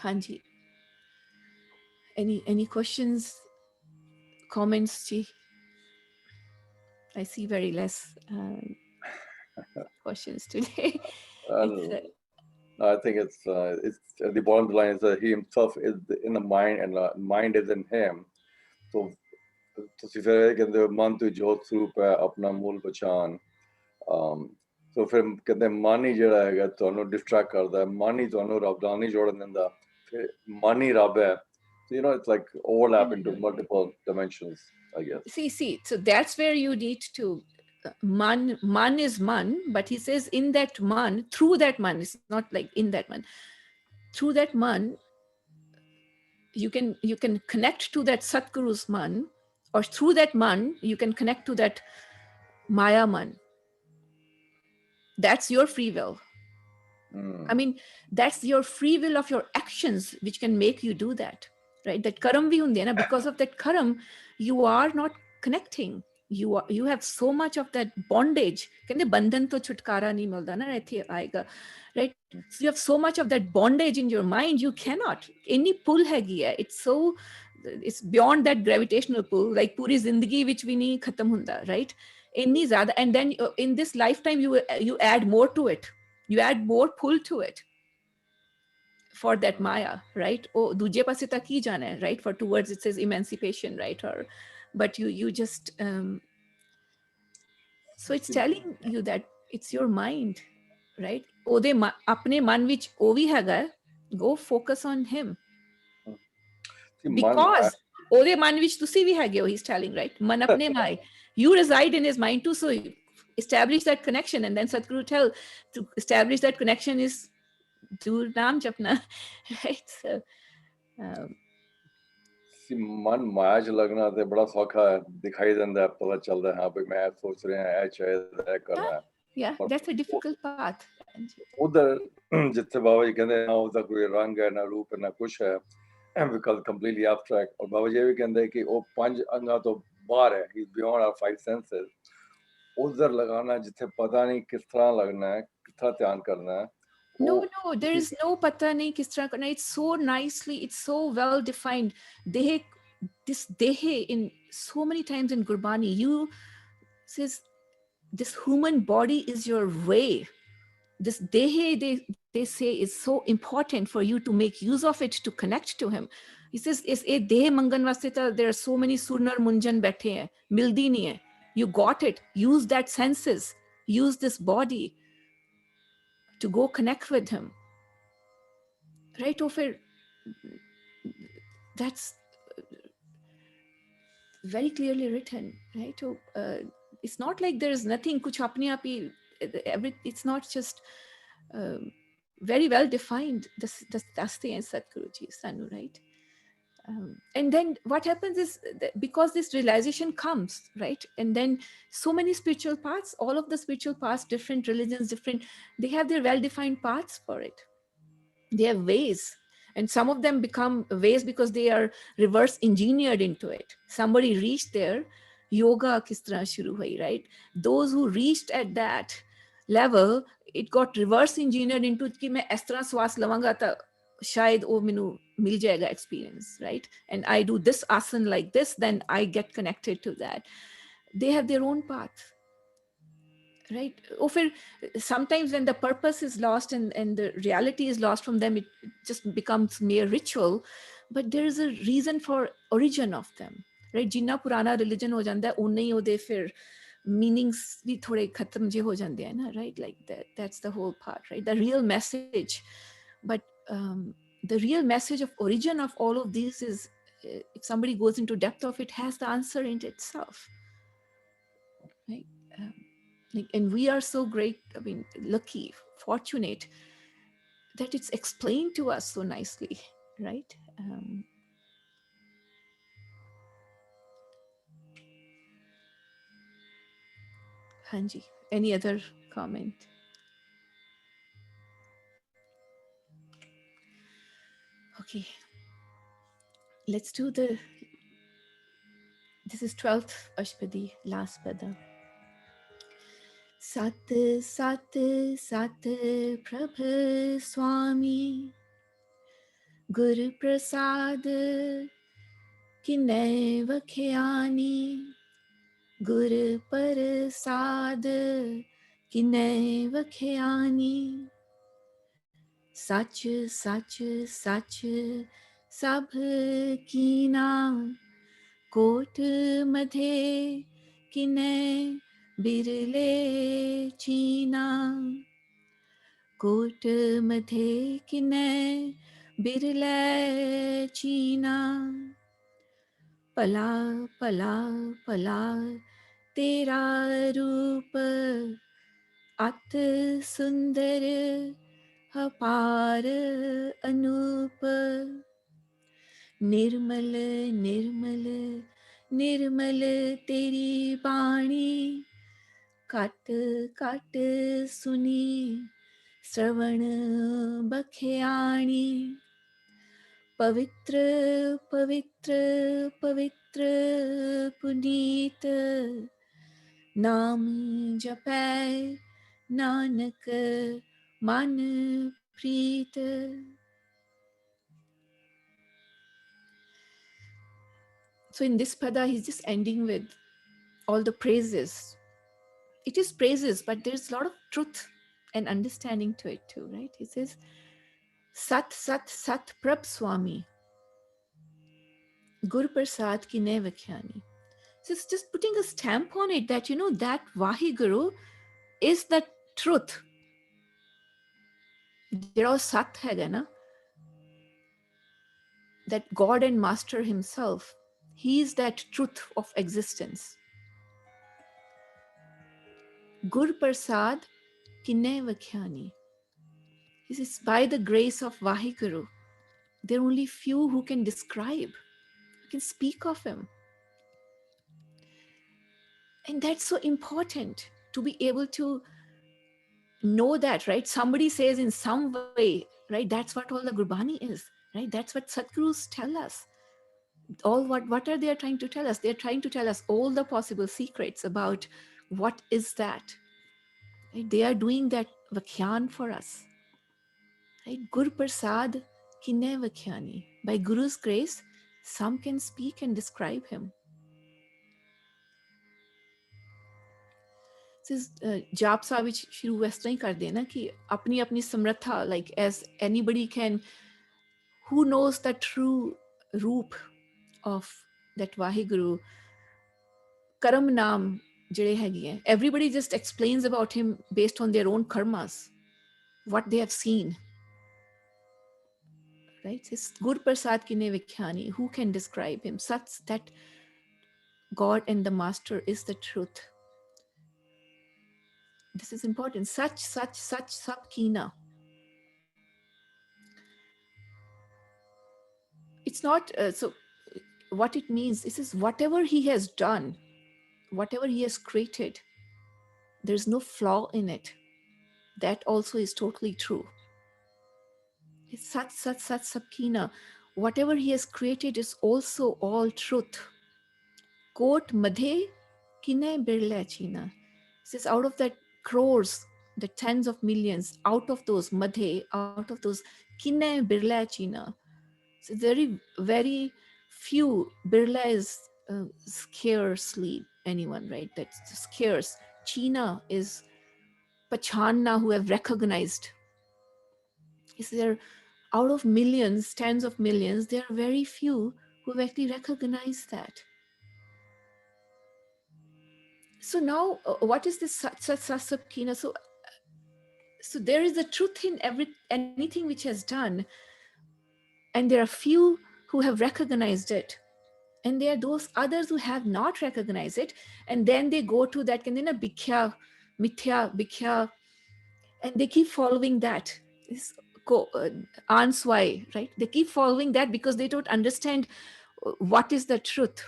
Hanji, any questions, comments, Ji? I see very less questions today. I think it's the bottom line is that he himself is in the mind, and the mind is in him. So ਤੁਸੀਂ ਫਿਰ ਕਹਿੰਦੇ ਮਨ ਤੋਂ ਜੋਤ ਸਰੂਪ ਹੈ ਆਪਣਾ ਮੂਲ ਪਛਾਣ, ਸੋ ਫਿਰ ਕਹਿੰਦੇ ਮਨ ਹੀ ਜਿਹੜਾ ਹੈਗਾ ਤੁਹਾਨੂੰ ਡਿਸਟਰੈਕਟ ਕਰਦਾ ਹੈ, ਮਨ ਹੀ ਤੁਹਾਨੂੰ ਰੱਬ ਨਾਲ ਨਹੀਂ ਜੋੜਨ ਦਿੰਦਾ, ਫਿਰ ਮਨ ਹੀ ਰੱਬ ਹੈ. So, it's like overlap into multiple dimensions, I guess. See, so that's where you need to man is man, but he says in that man, through that man, it's not like in that man, through that man you can connect to that Satguru's man, or through that man you can connect to that Maya man. That's your free will. I mean, that's your free will of your actions which can make you do that, right? That karam bhi hunde na, because of that karam you are not connecting. You have so much of that bondage. Kende bandhan to chutkara nahi milda na, right? So you have so much of that bondage in your mind, you cannot. Any pull hegi hai, it's beyond that gravitational pull, like puri zindagi which vi nahi khatam hunda, right? Any zyada, and then in this lifetime you add more to it. You add more pull to it for that Maya, right? Oh, duje paase tak ki jana hai, right? For towards, it says emancipation, right? Or, but you just so it's telling you that it's your mind, right? Ode apne man vich ovi haga, go focus on him, because ode man vich tusi vi hage, he's telling, right? Man apne mai, you reside in his mind too, so establish that connection. And then Sadhguru tell to establish that connection is do naam japna, right? So मन माया च लगना ते बड़ा सौखा है, दिखाई देंदा है, पता चलदा है हाँ भाई मैं सोच रहे हैं ऐ चाहिए है करना है. Yeah, that's a difficult path. उधर जिथे बाबा जी कहते हैं उसका कोई रंग है ना रूप है ना कुछ है, because completely abstract. और बाबा जी भी कहते हैं कि वो पंज अंगा तो बाहर है, he's beyond our five senses. उधर लगाना जिथे पता नहीं किस तरह लगना है, किस तरह ध्यान करना है. No, there is no pata nahi kis tarah karna. It's so nicely, it's so well defined. This dehe in so many times in Gurbani, you says this human body is your way. This dehe, they say, is so important for you to make use of it to connect to him. He says, is a dehe mangan vaste ta, there are so many surnar munjan baithe hain, mildi nahi hai. You got it. Use that senses. Use this body to go connect with him, right? Or that's very clearly written, right? It's not like there is nothing kuch apne aap hi it's not just very well defined. Dasते and Satguruji Sanu, right? And then what happens is because this realization comes, right? And then so many spiritual paths, all of the spiritual paths, different religions, different, they have their well-defined paths for it. They have ways, and some of them become ways because they are reverse engineered into it. Somebody reached there, yoga kis tarah shuru hui, right? Those who reached at that level, it got reverse engineered into कि मैं इस तरह श्वास लवांगा तो शायद वो मैनू मिल जाएगा experience, right? And I do this asana like this, then I get connected to that. They have their own path, right? Or sometimes when the purpose is lost and the reality is lost from them, it just becomes mere ritual. But there is a reason for origin of them, right? Jinna purana religion ho janda hai unne hi ode fir meanings bhi thode khatam je ho jande hai na, right? Like that's the whole part, right? The real message. But the real message of origin of all of these is, if somebody goes into depth of it, has the answer in itself, right? And we are so great, I mean, lucky, fortunate that it's explained to us so nicely, right? Hanji, any other comment? Okay, let's do this is 12th Ashpadi, last pada. Sat, sat, sat, Prabha Swami, Guru Prasad, Kinay Vakhyani, Guru Prasad, Kinay Vakhyani, Sach, Sach, Sach, Sabh Kina, Kot Madhe, Kinay Birle China, Kot Madhe, Kinay Birle China, Pala, Pala, Pala, Tera Roop, At Sundar, Apar Anup, Nirmal, Nirmal, Nirmal Teri Bani, Kat, Kat Suni, Sravan Bakhyani, Pavitra, Pavitra, Pavitra, Puneet, Naam Japay, Nanak, Man Preet. So in this pada, he's just ending with all the praises. It is praises, but there's a lot of truth and understanding to it too, right? He says, Sat, Sat, Sat, Prabh Swami, Gur Prasad ki ne vakhyani. So it's just putting a stamp on it that, that Vahiguru is the truth. There all Sat hai na, that God and Master himself, he is that truth of existence. Gur Prasad kinne vakhyani. He says, by the grace of Vahiguru, there are only few who can describe, who can speak of him. And that's so important to be able to know that, right? Somebody says in some way, right? That's what all the Gurbani is, right? That's what Satgurus tell us. All what are they trying to tell us? They're trying to tell us all the possible secrets about what is that. Right? They are doing that vakhyan for us. Right? Gur Prasad kinne vakhyani. By Guru's grace, some can speak and describe him. जाप साहब विच शुरू इस तरह ही कर देना कि अपनी अपनी समर्था, like as anybody can, who knows the true roop of that Vahiguru, Karam Naam ਜਿਹੜੇ ਹੈਗੇ ਹੈ, everybody just explains about him based on their own karmas, what they have seen, right? It's Gur Prasad Kine Vikhyani, who can describe him? Such that God and the Master is the truth. This is important. Such sab kina. It's not, so what it means, this is whatever he has done, whatever he has created, there's no flaw in it. That also is totally true. It's sat sabkina. Whatever he has created is also all truth. Kot madhe kine birla china. Says out of that crores, the tens of millions, out of those madhe, out of those kine birla china. So very few. Birla is scarcely anyone, right? That's scarce. China is pachanna, who have recognized. Is there out of millions, tens of millions, there are very few who have actually recognized that. So now, what is this sasabkina? So there is the truth in anything which has done, and there are few who have recognized it, and there are those others who have not recognized it, and then they go to that kandina bhikhya, mithya, bhikhya, and they keep following that. This answai, right? They keep following that because they don't understand what is the truth,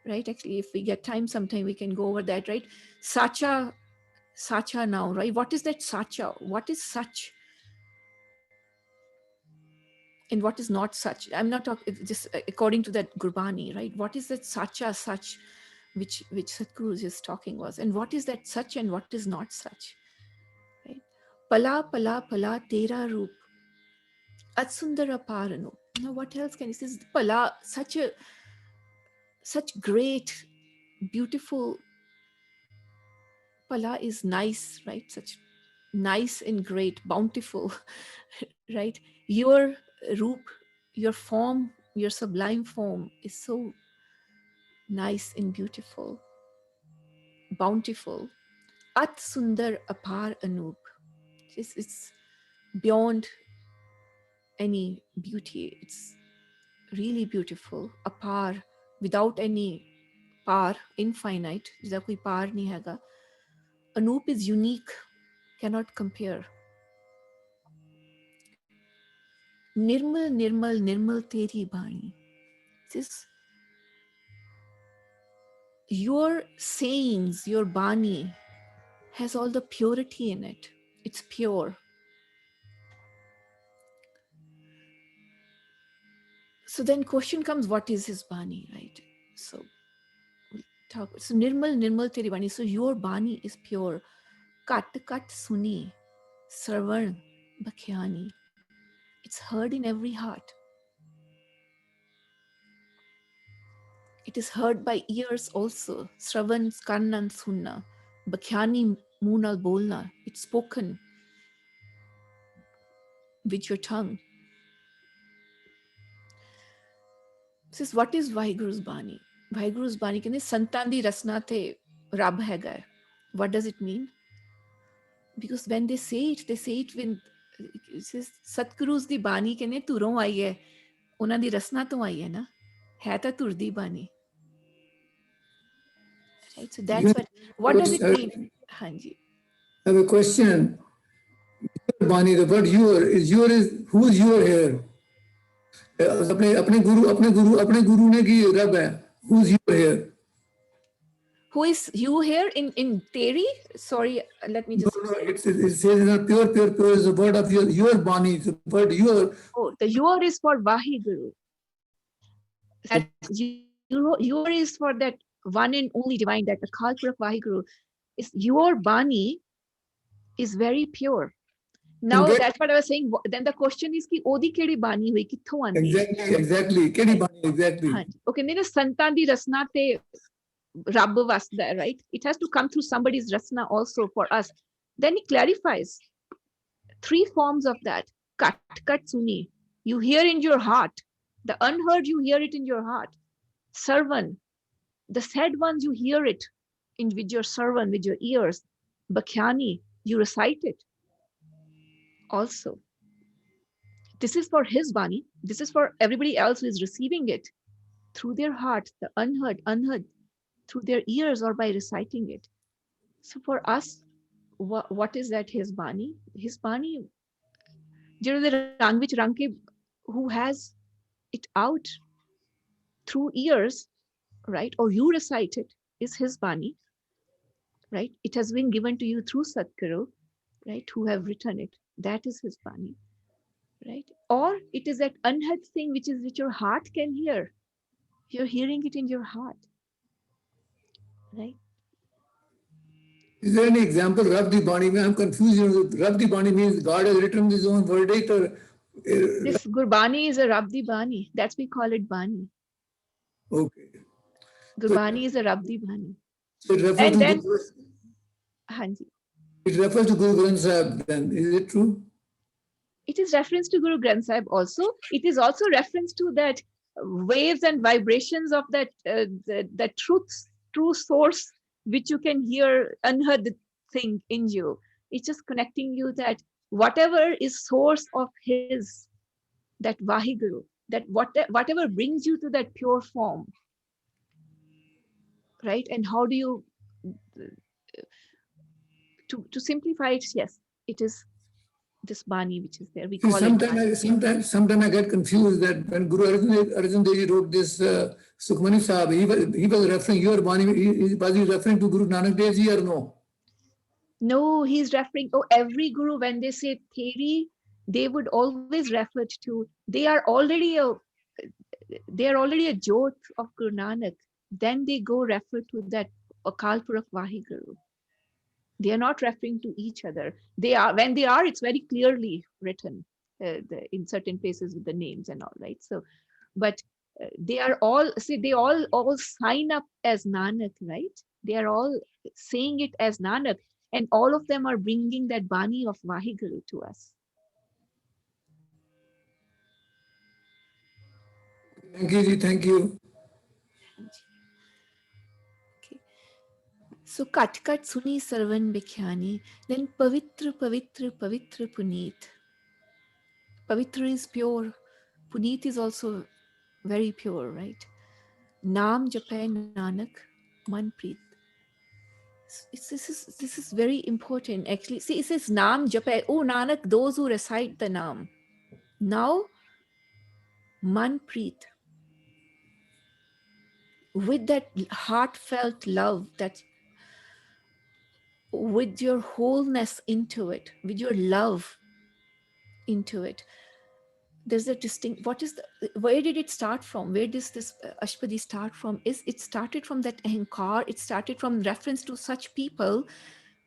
right? Actually, if we get time sometime, we can go over that, right? Sacha now, right? What is that sacha? What is such? And what is not such? I'm not talking just according to that Gurbani, right? What is that sacha, such, which Sadhguru is talking was, and what is that such and what is not such, right? Pala pala pala tera roop atsundara paranu. Now what else can he say? Pala, such great, beautiful. Pala is nice, right? Such nice and great, bountiful, right? Your roop, your form, your sublime form is so nice and beautiful, bountiful. At sundar apar anup. It's beyond any beauty. It's really beautiful. Apar, without any par, infinite. जिसका कोई par नहीं हैगा. Anup is unique, cannot compare. Nirmal, nirmal, nirmal teri bani. This, your sayings, your bani has all the purity in it. It's pure. So then question comes, what is his bani, right? So we'll talk. So nirmal, nirmal teri bani. So your bani is pure. Kat, kat suni, sarvan, bakhyani. It's heard in every heart. It is heard by ears also. Sravan, karnan, sunna. Bakhyani, munal bolna. It's spoken with your tongue. Says, what is Vaheguru's Bani? Vaheguru's Bani ਕਹਿੰਦੇ ਸੰਤਾਂ ਦੀ ਰਸਨਾ ਤੇ ਰੱਬ ਹੈਗਾ. What does it mean? Because when they say it when it says Satguru's ਦੀ ਬਾਣੀ ਕਹਿੰਦੇ ਧੁਰੋਂ ਆਈ ਹੈ, ਉਹਨਾਂ ਦੀ ਰਸਨਾ ਤੋਂ ਆਈ ਹੈ ਨਾ, ਹੈ ਤਾਂ ਧੁਰ ਦੀ ਬਾਣੀ. Right? So that's what does it mean? Hanji. I have a question. Bani, the word your is who's your here? अपने गुरु ने की रब है. Who's your here? Who is you here in Teri? Sorry, let me just. No, it says pure is the word of your Bani. The word your. Oh, the your is for Vaheguru. That your is for that one and only divine, that Akal Purakh Vaheguru. Is your Bani is very pure. Now that's what I was saying. Then the question is ki odi kedi bani hui, kitho aandi? Exactly. Kedi bani, exactly. Okay, nene santan di rasna te rabb vasda, right? It has to come through somebody's rasna also for us. Then he clarifies 3 forms of that. Kat suni. You hear in your heart. The unheard, you hear it in your heart. Sarvan. The said ones, you hear it with your sarvan, with your ears. Bakhyani. You recite it. Also, this is for his Bani. This is for everybody else who is receiving it through their heart, the unheard, through their ears or by reciting it. So for us, what is that his Bani? His Bani, the Rang Vich Rang Ke, who has it out through years, right? Or you recite it, is his Bani, right? It has been given to you through Satguru, right? Who have written it. That is his Bani, right? Or it is that unheard thing which your heart can hear. You're hearing it in your heart, right? Is there any example, Rabdi Bani? I'm confused. Rabdi Bani means God has written his own verdict, or This Gurbani is a Rabdi Bani. That's we call it Bani. okay. So, Gurbani is a Rabdi Bani. so it refers And to then, Hanji, it refers to Guru Granth Sahib. Then is it true? it is reference to Guru Granth Sahib also. It is also reference to that waves and vibrations of that the true source, which you can hear unheard thing in you. It's just connecting you that whatever is source of his, that Vahiguru, that whatever brings you to that pure form, right? And how do you, to simplify it, yes, it is this Bani which is there. We See, call it Bani. sometimes I get confused that when Guru Arjan Dev Ji wrote this Sukhmani Sahib, he was referring your Bani. Was he referring to Guru Nanak Dev Ji or no? No, he's referring, oh, every guru, when they say theory, they would always refer to, they are already a Jyoth of Guru Nanak. Then they go refer to that Akal Purakh Vahiguru. They are not referring to each other. They are, when they are, it's very clearly written in certain places with the names and all, right? So, but they are all, see, they all sign up as Nanak, right? They are all saying it as Nanak, and all of them are bringing that Bani of Vahiguru to us. Thank you, Ji. Thank you. Okay. So kat kat suni sarvan bikhyani, then pavitra pavitra pavitra puneet. Pavitra is pure. Puneet is also very pure, right? Naam japai Nanak manpreet. This is very important actually. See, it says Naam japai. Oh Nanak, those who recite the Naam. Now, manpreet, with that heartfelt love, that with your wholeness into it, with your love into it, there's a distinct, where did it start from? Where does this Ashpadi start from? Is it started from that ahankar? It started from reference to such people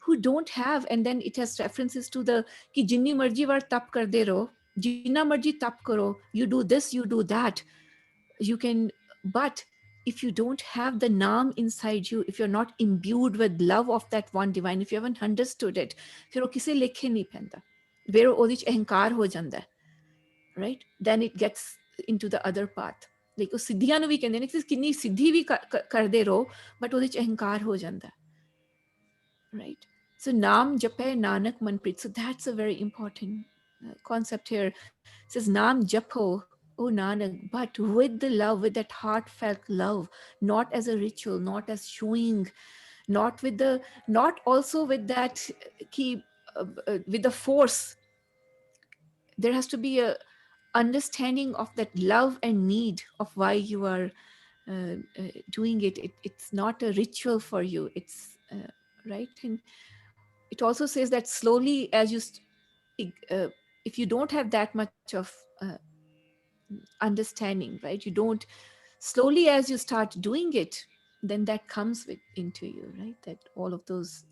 who don't have, and then it has references to the ki jinni marji var tap kar de raho, jinna marji tap karo, you do this, you do that, you can, but if you don't have the naam inside you, if you're not imbued with love of that one divine, if you haven't understood it, फिर वो किसे लेखे नहीं पैंदा, फिर ਉਹਦੇ ਚ ਅਹੰਕਾਰ ਹੋ ਜਾਂਦਾ ਹੈ, right? Then it gets into the other path. Like ਉਹ ਸਿੱਧੀਆਂ ਨੂੰ ਵੀ ਕਹਿੰਦੇ ਨੇ ਕਿ ਕਿੰਨੀ ਸਿੱਧੀ ਵੀ ਕਰਦੇ ਰਹੋ, but ਉਹਦੇ ਚ ਅਹੰਕਾਰ ਹੋ ਜਾਂਦਾ ਹੈ, right? So naam jape nanak manpreet. So that's a very important concept here. It says naam japo, oh Nanak, but with the love, with that heartfelt love, not as a ritual, not as showing, not also with that key, with the force. There has to be a understanding of that love and need of why you are doing it. It's not a ritual for you. It's right. And it also says that slowly, as you, if you don't have that much of understanding, right? You don't, slowly as you start doing it, then that comes into you, right? That all of those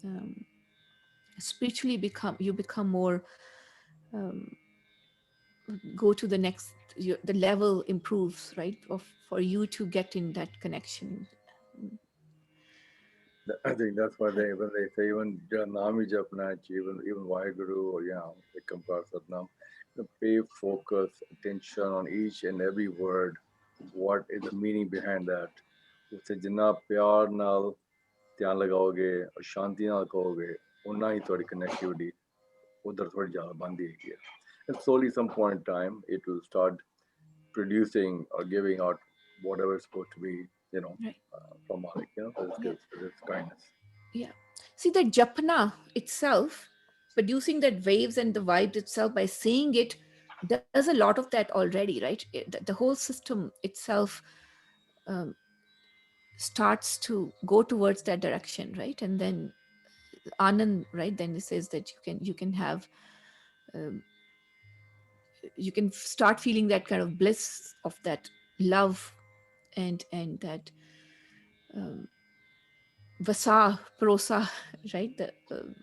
spiritually you become more, go to the next, the level improves, right? For you to get in that connection. I think that's why when they say even Nami Japna, even Vaheguru, or they compare Satnam, pay focus, attention on each and every word. What is the meaning behind that? उससे जितना प्यार नाल ध्यान लगाओगे और शांति नाल कहोगे, उतना ही थोड़ी connectivity उधर थोड़ी ज़्यादा बनती है. And slowly, some point in time, it will start producing or giving out whatever it's supposed to be, Right. from Malik, for this kindness. Yeah. See, the japna itself, producing that waves and the vibes itself by saying it, does a lot of that already, right? The whole system itself um, starts to go towards that direction, right? And then Anand, right? Then it says that you can have um, you can start feeling that kind of bliss of that love and that um, vasa prosa, right? The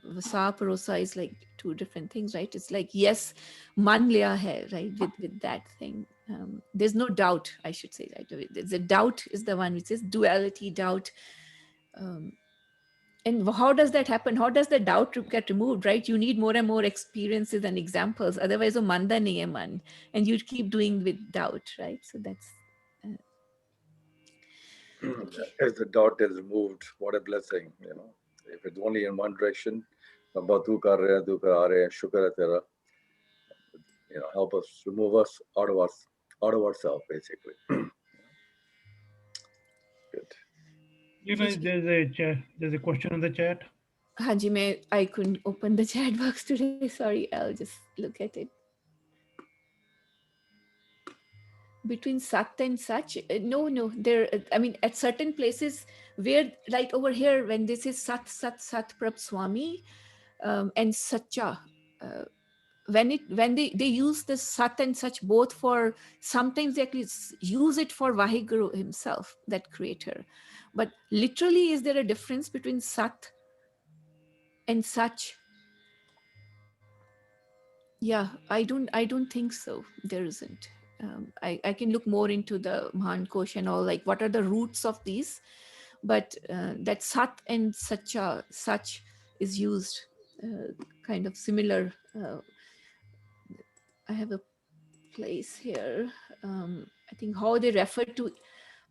vasa prosa is like two different things, right? It's like, yes, man liya hai, right? With that thing, there's no doubt, I should say, right? The doubt is the one which is duality, doubt. um, and how does that happen? How does the doubt get removed, right? You need more and more experiences and examples, otherwise oh manda nahi hai man, and you keep doing with doubt, right? So that's okay. As the doubt is removed, what a blessing, you know. If it's only in one direction, Rabba tu kar rahe hai, tu kar rahe hai, shukr hai tera, you know, help us, remove us out of ourselves, basically. Good. There's a question in the chat. Haji, I couldn't open the chat box today. Sorry, I'll just look at it. Between Sat and Sach, no. There, I mean, at certain places where, like over here, when this is Sat, Prab Swami, and Sacha, uh, when they use the Sat and Sach both for, sometimes they actually use it for Vaheguru himself, that creator. But literally, is there a difference between Sat and Sach? Yeah, I don't think so. There isn't. I can look more into the Mahan Kosh and all, like what are the roots of these, but that Sat and Sacha, Sach is used kind of similar. I have a place here. I think how they refer to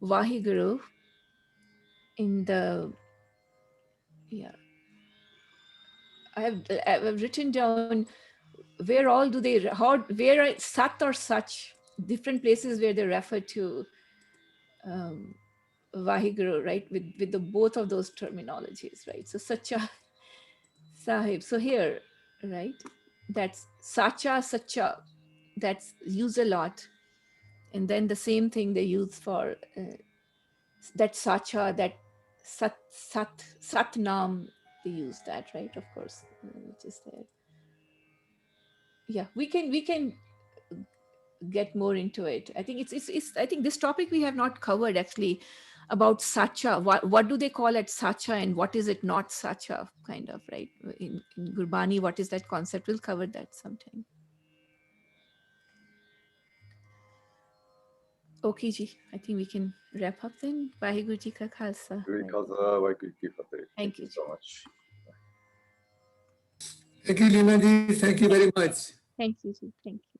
Vaheguru in the, yeah, I've written down where all do they, where are Sat or Sach, different places where they refer to Vaheguru, right? With the both of those terminologies, right? So Sacha, Sahib. So here, right? That's Sacha, Sacha. That's used a lot. And then the same thing they use for that Sacha, that Satnam. They use that, right? Of course, which is there. Yeah, we can get more into it. I think it's I think this topic we have not covered actually, about Sacha. What do they call it Sacha, and what is it not Sacha, kind of, right? In Gurbani, what is that concept? We'll cover that sometime. Okay ji, I think we can wrap up then. Vaheguru ji ka khalsa. Thank you So much. Thank you, Leena ji. Thank you very much. Thank you ji. Thank you.